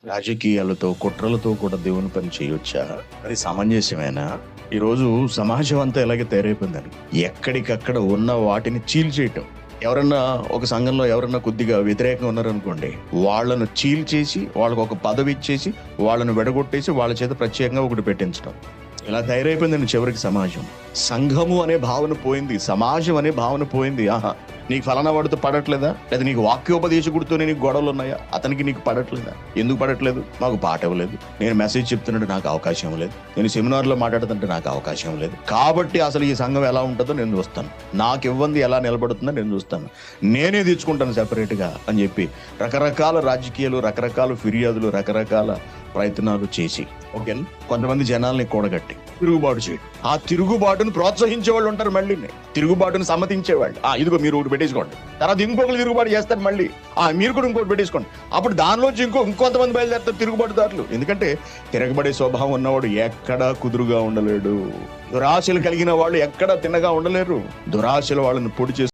రాజకీయాలతో, కుట్రలతో కూడా దేవుని పని చేయొచ్చా? అది సమంజసమేనా? ఈరోజు సమాజం అంతా ఇలాగే తయారైపోయిందండి. ఎక్కడికక్కడ ఉన్న వాటిని చీల్చేయటం. ఎవరన్నా ఒక సంఘంలో ఎవరన్నా కొద్దిగా వ్యతిరేకంగా ఉన్నారనుకోండి, వాళ్ళను చీల్చేసి, వాళ్ళకొక పదవి ఇచ్చేసి, వాళ్ళను విడగొట్టేసి, వాళ్ళ చేత ప్రత్యేకంగా ఒకటి పెట్టించడం. ఇలా తయారైపోయిందండి చివరికి సమాజం. సంఘము అనే భావన పోయింది, సమాజం అనే భావన పోయింది. ఆహా, నీకు ఫలానా వాడితో పడట్లేదా? లేదా నీకు వాక్యోపదేశకుడితోనే నీకు గొడవలు ఉన్నాయా? అతనికి నీకు పడట్లేదా? ఎందుకు పడట్లేదు? మాకు పాట ఇవ్వలేదు, నేను మెసేజ్ చెప్తున్నట్టు నాకు అవకాశం ఇవ్వలేదు, నేను సెమినార్లో మాట్లాడుతుంటే నాకు అవకాశం లేదు, కాబట్టి అసలు ఈ సంఘం ఎలా ఉంటుందో నేను చూస్తాను, నాకు ఇవ్వంది ఎలా నిలబడుతుందో నేను చూస్తాను, నేనే తెచ్చుకుంటాను సెపరేట్గా అని చెప్పి రకరకాల రాజకీయాలు, రకరకాల ఫిర్యాదులు, రకరకాల ప్రయత్నాలు చేసి ఓకే కొంతమంది జనాల్ని కూడగట్టి తిరుగుబాటు చేయడం. ఆ తిరుగుబాటును ప్రోత్సహించే వాళ్ళు ఉంటారు, మళ్ళీ తిరుగుబాటును సమ్మతించేవాళ్ళు. ఇదిగో మీరు ఒకటి పెట్టేసుకోండి, తర్వాత ఇంకొకరు తిరుగుబాటు చేస్తారు, మళ్ళీ మీరు కూడా ఇంకోటి పెట్టేసుకోండి. అప్పుడు దానిలోంచి ఇంకొంతమంది బయలుదేరుతారు తిరుగుబాటుదారులు. ఎందుకంటే తిరగబడే స్వభావం ఉన్నవాడు ఎక్కడా కుదురుగా ఉండలేడు. దురాశలు కలిగిన వాళ్ళు ఎక్కడా తిన్నగా ఉండలేరు. దురాశలు వాళ్ళని పొడి చేసి